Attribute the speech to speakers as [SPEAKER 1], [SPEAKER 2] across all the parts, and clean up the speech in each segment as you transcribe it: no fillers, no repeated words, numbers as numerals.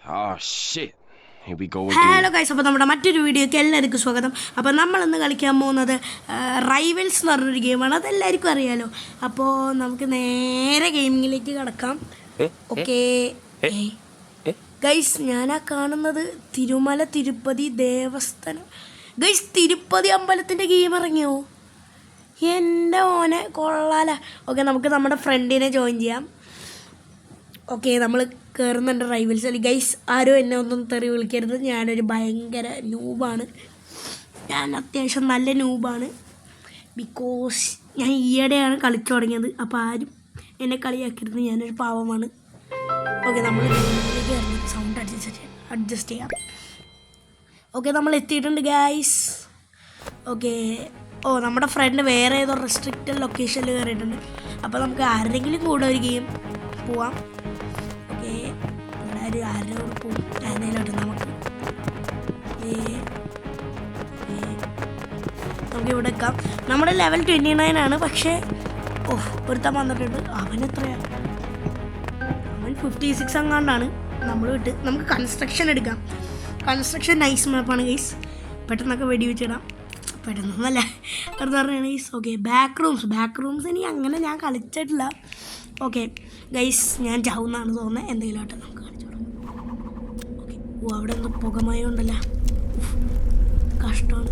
[SPEAKER 1] Oh shit. Here we go
[SPEAKER 2] hello
[SPEAKER 1] again.
[SPEAKER 2] Guys, അപ്പോൾ നമ്മുടെ മറ്റൊരു വീഡിയോയ്ക്ക് എല്ലാവർക്കും സ്വാഗതം. അപ്പോൾ നമ്മളിന്ന് കളിക്കാൻ പോകുന്നത് റൈവൽസ് എന്ന് പറഞ്ഞൊരു ഗെയിമാണ്. അതെല്ലാവർക്കും അറിയാലോ. അപ്പോൾ നമുക്ക് നേരെ ഗെയിമിങ്ങിലേക്ക് കിടക്കാം. ഓക്കെ ഗൈസ്, ഞാനാ കാണുന്നത് തിരുമല തിരുപ്പതി ദേവസ്ഥാനം. ഗൈസ്, തിരുപ്പതി അമ്പലത്തിൻ്റെ ഗെയിം ഇറങ്ങിയോ? എൻ്റെ മോനെ കൊള്ളാല. ഓക്കെ, നമുക്ക് നമ്മുടെ ഫ്രണ്ടിനെ ജോയിൻ ചെയ്യാം. ഓക്കെ, നമ്മൾ കയറുന്നുണ്ട് റൈവൽസിൽ. ഗൈസ്, ആരും എന്നെ ഒന്നും തെറി വിളിക്കരുത്. ഞാനൊരു ഭയങ്കര നൂബാണ്. ഞാൻ അത്യാവശ്യം നല്ല നൂബാണ്. ബിക്കോസ് ഞാൻ ഈയിടെയാണ് കളിച്ചു തുടങ്ങിയത്. അപ്പോൾ ആരും എന്നെ കളിയാക്കരുത്, ഞാനൊരു പാവമാണ്. ഓക്കെ, നമ്മൾ സൗണ്ട് അഡ്ജസ്റ്റ് ചെയ്യാം. ഓക്കെ, നമ്മൾ എത്തിയിട്ടുണ്ട് ഗൈസ്. ഓക്കെ, നമ്മുടെ ഫ്രണ്ട് വേറെ ഏതോ റെസ്ട്രിക്റ്റഡ് ലൊക്കേഷനിൽ കയറിയിട്ടുണ്ട്. അപ്പോൾ നമുക്ക് ആരുടെങ്കിലും കൂടെ ഒരു ഗെയിം പോവാം. ആരോട് പോകും ഞാനോട്ട് നമുക്ക് ഇവിടെ വെക്കാം. നമ്മുടെ ലെവൽ 29 ആണ്. പക്ഷേ ഒരുത്തൻ വന്നിട്ടുണ്ട്. അവൻ എത്രയാണ്? അവൻ 56 അങ്ങാണ്ടാണ്. നമ്മൾ വിട്ട് നമുക്ക് കൺസ്ട്രക്ഷൻ എടുക്കാം. കൺസ്ട്രക്ഷൻ നൈസ് മാപ്പാണ് ഗൈസ്. പെട്ടെന്നൊക്കെ വെടി വെച്ചിടാം. പെട്ടെന്നൊന്നല്ല വെറുതെ പറഞ്ഞാണ് ഗൈസ്. ഓക്കെ, ബാക്ക് റൂംസ് ഇനി അങ്ങനെ ഞാൻ കളിച്ചിട്ടില്ല. ഓക്കെ ഗൈസ്, ഞാൻ ചാവുന്നാണ് തോന്നുന്നത്. എന്തെങ്കിലും ആട്ടെ, നമുക്ക് അവിടെ എന്തോ പുകമയം ഉണ്ടല്ലോ, കഷ്ടമാണ്.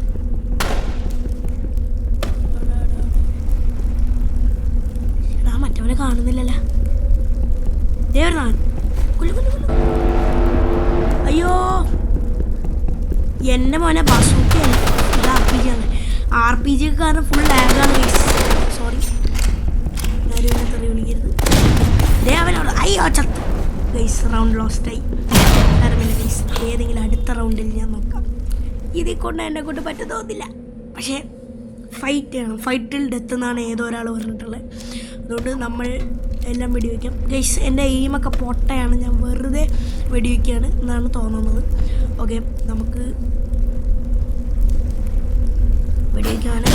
[SPEAKER 2] എടാ, മറ്റവനെ കാണുന്നില്ലല്ലോ. അയ്യോ, എൻ്റെ മോനെ ബസൂക്കയാണ്. ഇത് RPG ആണ്. RPG ഒക്കെ കാരണം ഫുൾ ലാഗാണ് ഗൈസ്. സോറി, ആരും എന്നെ തെറി വിളിക്കരുത്. അവനോട് അയ്യോ ചത്തു ഗൈസ്. റൗണ്ട് ലോസ്റ്റായി. അറിയില്ല ഗൈസ്, ഏതെങ്കിലും അടുത്ത റൗണ്ടിൽ ഞാൻ നോക്കാം. ഇതിൽ കൊണ്ട് എന്നെ കൊണ്ട് പറ്റുന്നൊന്നുമില്ല. പക്ഷേ ഫൈറ്റ് ചെയ്യണം. ഫൈറ്റിൽ ഡെത്ത് എന്നാണ് ഏതോ ഒരാൾ പറഞ്ഞിട്ടുള്ളത്. അതുകൊണ്ട് നമ്മൾ എല്ലാം വെടിവെക്കാം ഗൈസ്. എൻ്റെ എയിമൊക്കെ പൊട്ടയാണ്. ഞാൻ വെറുതെ വെടിവെക്കുകയാണ് എന്നാണ് തോന്നുന്നത്. ഓക്കെ, നമുക്ക് വെടിവെക്കാണ്.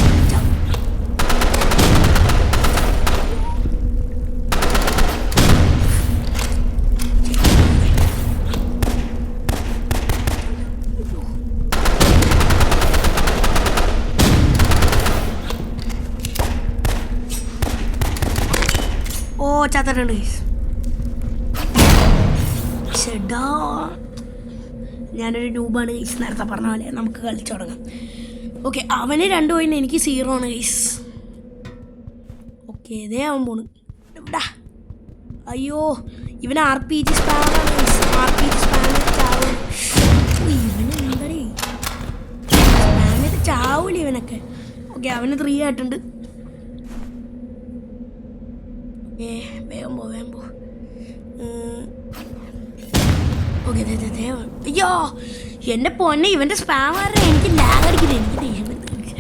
[SPEAKER 2] ചത്തിട്ടുണ്ട് ഗൈസ്. ചേട്ടാ, ഞാനൊരു നൂബാണ് ഗൈസ്. നേരത്തെ പറഞ്ഞ പോലെ നമുക്ക് കളിച്ചു തുടങ്ങാം. ഓക്കെ, അവന് 2 പോയിന്റ്, എനിക്ക് 0 ആണ് ഗൈസ്. ഓക്കെ, ഇതേ അവൻ പോണ്. എവിടാ? അയ്യോ, ഇവന് RPG സ്പാമാണ് ഗൈസ്. RPG സ്പാമിൽ ചാവും. ഇവന് എന്തടേ സ്പാമിൽ ചാവൂല ഇവനൊക്കെ. ഓക്കെ, അവന് 3 ആയിട്ടുണ്ട്. വേഗം പോ. ഓക്കെ, അയ്യോ എൻ്റെ പൊന്നെ, ഇവൻ്റെ സ്പാമറിനെ എനിക്ക് ലാഗ് അടിക്കുന്നത്. എനിക്ക്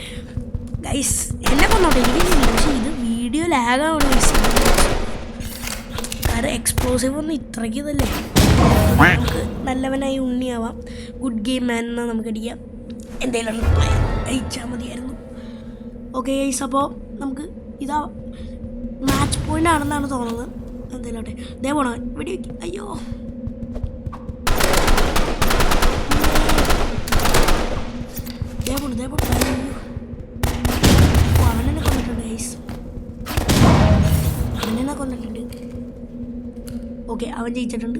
[SPEAKER 2] ഗൈസ് എന്നെ കൊന്നോട്ടെ, എനിക്ക് പക്ഷേ ഇത് വീഡിയോ ലാഗാണ് ഗൈസ്. കാരണം എക്സ്പ്ലോസീവ് ഒന്നും ഇത്രയ്ക്ക് ഇതല്ലേ. നമുക്ക് നല്ലവനായി ഉണ്ണിയാവാം. ഗുഡ് ഗെയിം മാൻ എന്നാൽ നമുക്ക് അടിക്കാം. എന്തെങ്കിലും അയച്ചാൽ മതിയായിരുന്നു. ഓക്കെ ഗൈസ്, അപ്പോൾ നമുക്ക് ഇതാ മാച്ച് പോയിന്റ് ആണെന്നാണ് തോന്നുന്നത്. എന്തേലോട്ടെ, ദേ പോണോ വെടി വയ്ക്കും. അയ്യോ, അവനെന്നെ കൊന്നിട്ടുണ്ട് ഗൈസ്. അവനെന്നെ കൊന്നിട്ടുണ്ട്. ഓക്കെ, അവൻ ജയിച്ചിട്ടുണ്ട്.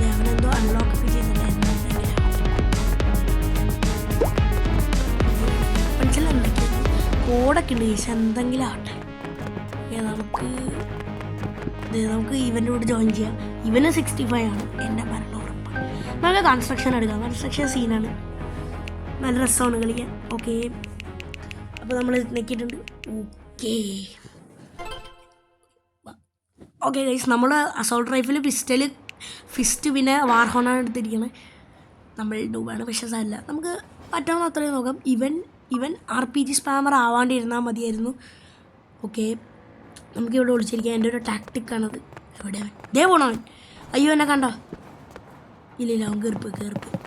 [SPEAKER 2] അവനെന്തോ അൺലോക്ക് ഒക്കെ ചെയ്തിട്ടുണ്ട്. കോടൊക്കെ ഉണ്ട് ഗൈസ്, എന്തെങ്കിലും ആവട്ടെ. നമുക്ക് ഇവൻ്റെ കൂടെ ജോയിൻ ചെയ്യാം. ഇവന് 65 ആണ്. എൻ്റെ മരണം ഉറപ്പാണ്. നമുക്ക് കൺസ്ട്രക്ഷൻ എടുക്കാം. കൺസ്ട്രക്ഷൻ സീനാണ്, നല്ല രസമാണ് കളിക്കാൻ. ഓക്കെ, അപ്പോൾ നമ്മൾ നെക്കിയിട്ടുണ്ട്. ഓക്കെ ഗൈസ്, നമ്മൾ അസോൾട്ട് റൈഫിൽ ഫിസ്റ്റ് പിന്നെ വാർഹോണാണ് എടുത്തിരിക്കുന്നത്. നമ്മൾ ഡൂബാണ്, പക്ഷേ സാരില്ല, നമുക്ക് പറ്റാവുന്ന അത്രയും നോക്കാം. ഇവൻ RPG സ്പാമർ ആവാണ്ടിരുന്നാൽ മതിയായിരുന്നു. ഓക്കെ, നമുക്കിവിടെ വിളിച്ചിരിക്കാം. എൻ്റെ ഒരു ടാക്ടിക്കാണത്. എവിടെ അവൻ? ദേ പോണവൻ. അയ്യോ, എന്നെ കണ്ടോ? ഇല്ല, അവൻ കയറിപ്പ്.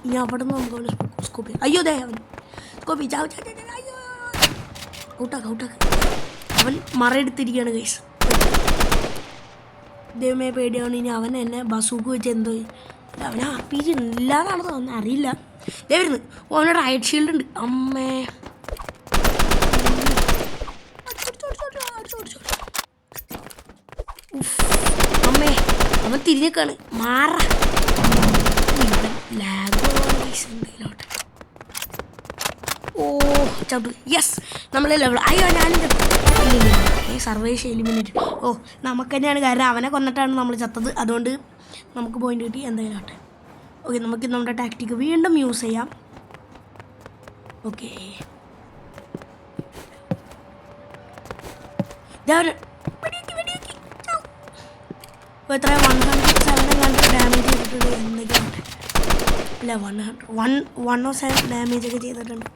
[SPEAKER 2] ഇനി അവിടെ നിന്ന് നമുക്ക് അവനെ സ്കോപ്പ് ചെയ്യാം. അയ്യോ, ദേ അവൻ സ്കോപ്പ്. അയ്യോ, ഔട്ടാക്ക. അവൻ മറയെടുത്തിരിക്കുകയാണ് ഗൈസ്. ദൈവമേ പേടിയാണ്. ഇനി അവൻ എന്നെ ബസൂക്ക് വെച്ച് എന്തോ അവനെ RPG ഇല്ലാന്നാണ് തോന്നുന്നത്, അറിയില്ല. ദേ വരുന്നു. അവന് റൈറ്റ് ഷീൽഡ് ഉണ്ട്. അമ്മേ അമ്മേ അവൻ തിരിഞ്ഞേക്കാണ്. മാറ ലാഗ്. ഓ ചത്തു. യെസ് നമ്മൾ ലെവൽ. അയ്യോ ഞാനും സർവേഷ് എലിമിനേറ്റ്. ഓ നമുക്ക് തന്നെയാണ് കാരണം, അവനെ കൊന്നിട്ടാണ് നമ്മൾ ചത്തത്. അതുകൊണ്ട് നമുക്ക് പോയിന്റ് കിട്ടി. എന്തായാലും ആട്ടെ. ഓക്കെ നമുക്ക് നമ്മുടെ ടാക്ടിക്ക് വീണ്ടും യൂസ് ചെയ്യാം. ഓക്കെ എത്ര 107 ഡാമേജ് ചെയ്തിട്ടുണ്ട്. എന്തൊക്കെയാണ് അല്ല 107 ഡാമേജ് ഒക്കെ ചെയ്തിട്ടുണ്ട്.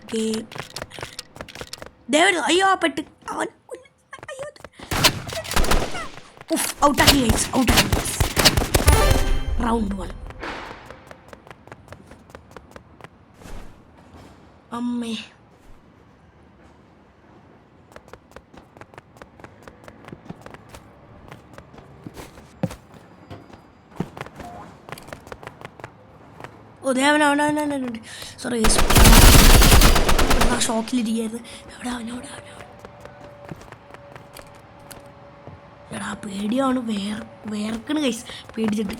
[SPEAKER 2] ഓക്കെ ദേവൻ. അയ്യോ പെട്ട് അവൻ. അയ്യോ ഔട്ടാക്കി ഗൈസ്, ഔട്ടാക്കി. റൗണ്ട് 1. അമ്മേ ഓ ദേവൻ. സോറി ഷോക്കിലിരിക്കുകയായിരുന്നു. എടാ പേടിയാണ്. വേർക്കണ് കൈസ് പേടിച്ചിട്ട്.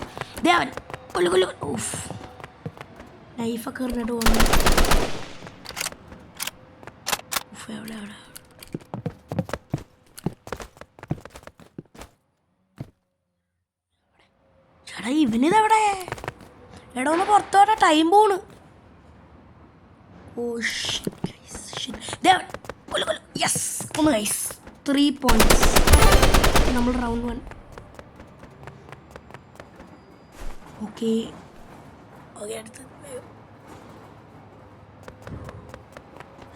[SPEAKER 2] ദേവൻ കൊല്ലു. ഓഫ് നൈഫൊക്കെ എറിഞ്ഞിട്ട് പോകുന്നു. എവിടെ ചേട്ടാ ഇവനിതെവിടെ? എടാ ഒന്ന് പുറത്തോട്ടെ, ടൈം പോണ്. ഓ യെസ് ഒന്ന് ഗൈസ് 3 points. നമ്മൾ റൗണ്ട് 1. ഓക്കെ അടുത്ത്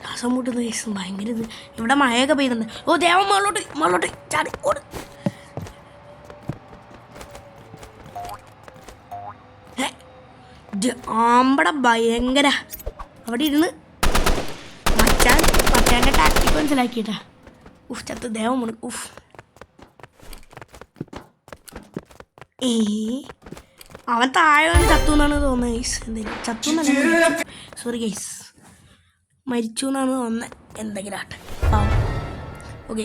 [SPEAKER 2] ശ്വാസം മുട്ടുന്ന കേസ് ഭയങ്കര ഇത്. ഇവിടെ മഴയൊക്കെ പെയ്യുന്നുണ്ട്. ഓ ദേവൻ മുകളിലോട്ട് ചാടി ഓട്. ആമ്പട ഭയങ്കര അവിടെ ഇരുന്ന് മച്ചാൻ്റെ ടാക്ടിക് മനസ്സിലാക്കിയിട്ടാ. ഉഫ് ചത്ത് ദേവൻ മുണു. ഉഫ് അവൻ താഴെ വന്ന് ചത്തു എന്നാണ് തോന്നുന്നത് ഗൈസ്. എന്തെങ്കിലും ചത്തു എന്നല്ല, സോറി ഗൈസ്, മരിച്ചു എന്നാണ് തോന്നുന്നത്. എന്തെങ്കിലും ആട്ടെ പാവം. ഓക്കെ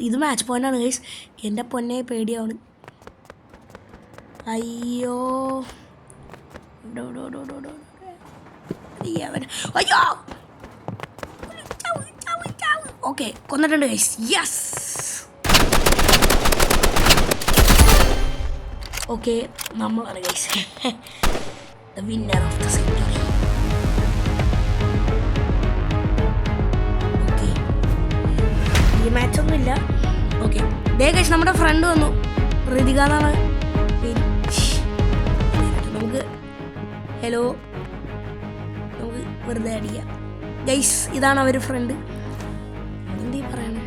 [SPEAKER 2] ഇത് മാച്ച് പോയിൻ്റാണ് ഗൈസ്. എൻ്റെ പൊന്നെ പേടിയാണ്. അയ്യോ അയ്യോ ഓക്കെ കൊന്നിട്ടുണ്ട് ഗൈസ്. യെസ് ഓക്കെ നമ്മളാണ് guys the winner of the sector. Okay ഈ മാച്ചൊന്നുമില്ല. ഓക്കെ ദേ ഗൈസ് നമ്മുടെ ഫ്രണ്ട് വന്നു. ഋതിക എന്നാണ് പേര്. നമുക്ക് ഹലോ നമുക്ക് വെറുതെ അടിക്കാം ഗൈസ്. ഇതാണ് അവർ ഫ്രണ്ട്. എന്ത് പറയണേ,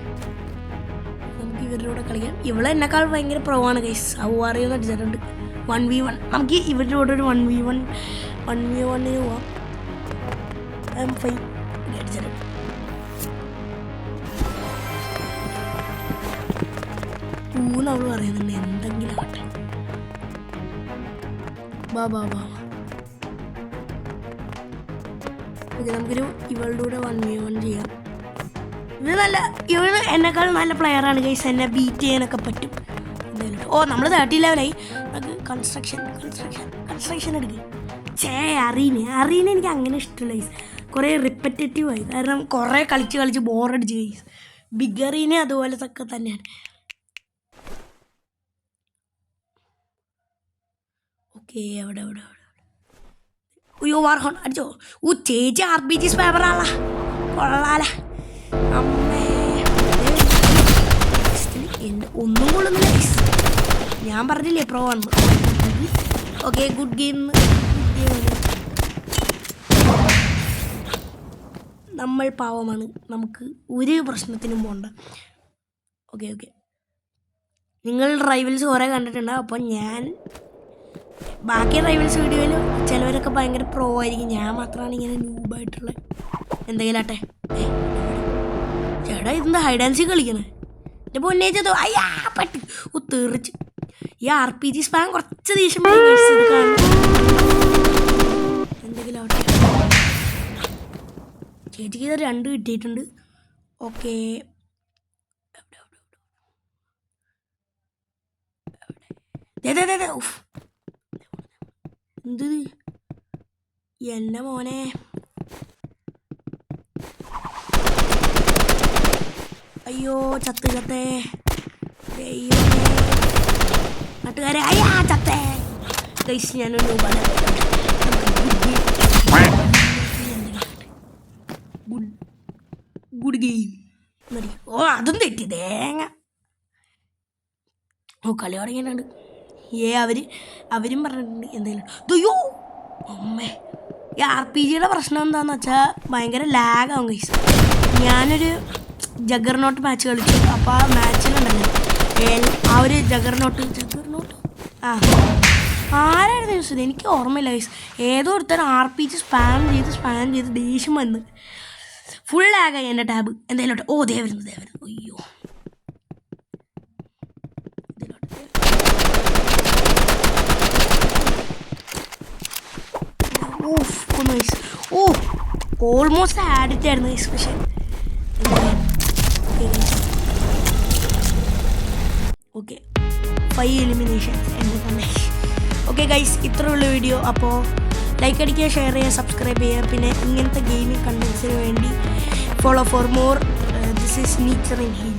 [SPEAKER 2] നമുക്ക് ഇവരുടെ കൂടെ കളിക്കാം. ഇവളെ എന്നെക്കാൾ ഭയങ്കര പ്രൊവാണ് ഗൈസ്. അറിയുന്ന അടിച്ചിട്ടുണ്ട് 1v1. നമുക്ക് ഇവരുടെ കൂടെ ഒരു 1v1 പോവാം. അടിച്ചിട്ടുണ്ട്. അവൾ പറയുന്നുണ്ട് എന്തെങ്കിലും ആട്ടെ. ബാ ഓക്കെ നമുക്കൊരു ഇവളുടെ കൂടെ 1v1 ചെയ്യാം. ഇവള് എന്നെക്കാൾ നല്ല പ്ലെയറാണ് ഗൈസ്. എന്നെ ബീറ്റ് ചെയ്യാനൊക്കെ പറ്റും. എന്തായാലും ഓ നമ്മൾ 30 ലെവലായി. നമുക്ക് കൺസ്ട്രക്ഷൻ എടുക്കുക. അറീന എനിക്ക് അങ്ങനെ ഇഷ്ടമില്ല ഗൈസ്. കുറേ റിപ്പറ്റേറ്റീവ് ആയി. കാരണം കുറേ കളിച്ച് ബോറടിച്ച് ഗൈസ്. ബിഗ് അറീന അതുപോലത്തൊക്കെ തന്നെയാണ്. ഓക്കെ അവിടെ അയ്യോ വാർഹോൺ അടിച്ചോ. ചേച്ചി RPG സ്പേപ്പറാളാ കൊള്ളാല. അമ്മേ ഒന്നും കൊള്ളുന്നില്ല. ഞാൻ പറഞ്ഞില്ലേ പ്രോ ആണ്. Okay good game. നമ്മൾ പാവമാണ്, നമുക്ക് ഒരു പ്രശ്നത്തിനും പോകണ്ട. ഓക്കെ നിങ്ങൾ റൈവൽസ് കുറേ കണ്ടിട്ടുണ്ട്. അപ്പോൾ ഞാൻ ബാക്കി റൈവൽസ് വീഡിയോയിൽ ചിലവരൊക്കെ ഭയങ്കര പ്രോ ആയിരിക്കും. ഞാൻ മാത്രമാണ് ഇങ്ങനെ ന്യൂബായിട്ടുള്ള. എന്തെങ്കിലും ആട്ടെ ചേട്ടാ ഇതെന്താ ഹൈഡ് ആൻഡ് സീക്ക് കളിക്കണേ? എൻ്റെ പൊന്നേ ചെയ്തോ അയ്യാ പട്ടി തെറിച്ച് ഈ RPG സ്പാം കുറച്ച് ദേഷ്യം വരും എന്തെങ്കിലും ആവട്ടെ ചേച്ചിക്ക് ഇത് 2 കിട്ടിയിട്ടുണ്ട് ഓക്കെ എന്ത് എൻ്റെ മോനെ അയ്യോ ചത്തേ നാട്ടുകാരെ അയ്യാ ചത്തേ ഗൈസ് ഞാനൊരു ഗുഡ് ഗെയിം ഓ അതും തെറ്റി തേങ്ങ ഓ കളി തുടങ്ങിയിട്ടുണ്ട് അവരും പറഞ്ഞിട്ടുണ്ട് എന്തെങ്കിലും അയ്യോ അമ്മേ ഈ RPG പ്രശ്നം എന്താണെന്ന് വെച്ചാൽ ഭയങ്കര ലാഗാവും ഗൈസ് ഞാനൊരു ജഗർനോട്ട് മാച്ച് കളിച്ചു അപ്പോൾ ആ മാച്ചിലുണ്ടല്ലോ ആ ഒരു ജഗർനോട്ട് ആരായിരുന്നു യൂസ് ചെയ്തത് എനിക്ക് ഓർമ്മയില്ല ഗൈസ് ഏതോ ഒരുത്തരം RPG സ്പാം ചെയ്ത് ദേഷ്യം വന്ന് ഫുൾ ലാഗായി എൻ്റെ ടാബ് എന്തായാലും ഓ ദേ വരുന്നു അയ്യോ ഓ ഓൾമോസ്റ്റ് ആഡിറ്റ് ആയിരുന്നു ഗൈസ് പക്ഷേ ഓക്കെ 5 എലിമിനേഷൻസ് എൻ്റെ തന്നെ ഓക്കെ ഗൈസ് ഇത്രയുള്ള വീഡിയോ അപ്പോൾ ലൈക്ക് അടിക്കുക ഷെയർ ചെയ്യുക സബ്സ്ക്രൈബ് ചെയ്യുക പിന്നെ ഇങ്ങനത്തെ ഗെയിമിംഗ് കണ്ടൻസിന് വേണ്ടി follow for more this is nature in hill